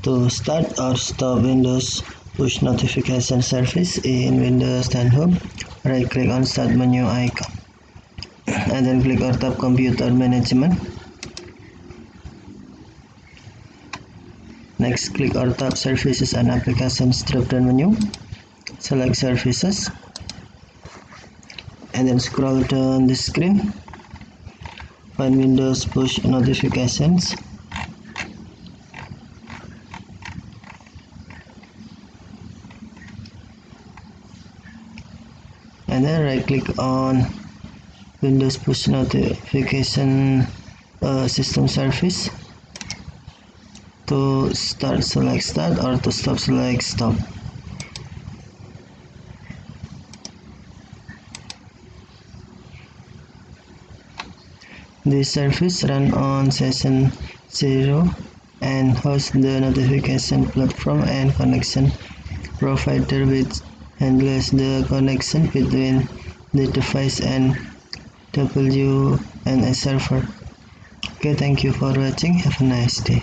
To start or stop Windows push notification service in Windows 10 Home, right click on Start menu icon and then click or tap Computer Management. Next, click or tap Services and Applications drop-down menu. Select Services and then scroll down the screen. Find Windows push notifications. And then right click on Windows push notification system service. To start, select start, or to stop, select stop. This service runs on session 0 and hosts the notification platform and connection provider, which handles the connection between the device and WNS server. Okay, thank you for watching. Have a nice day.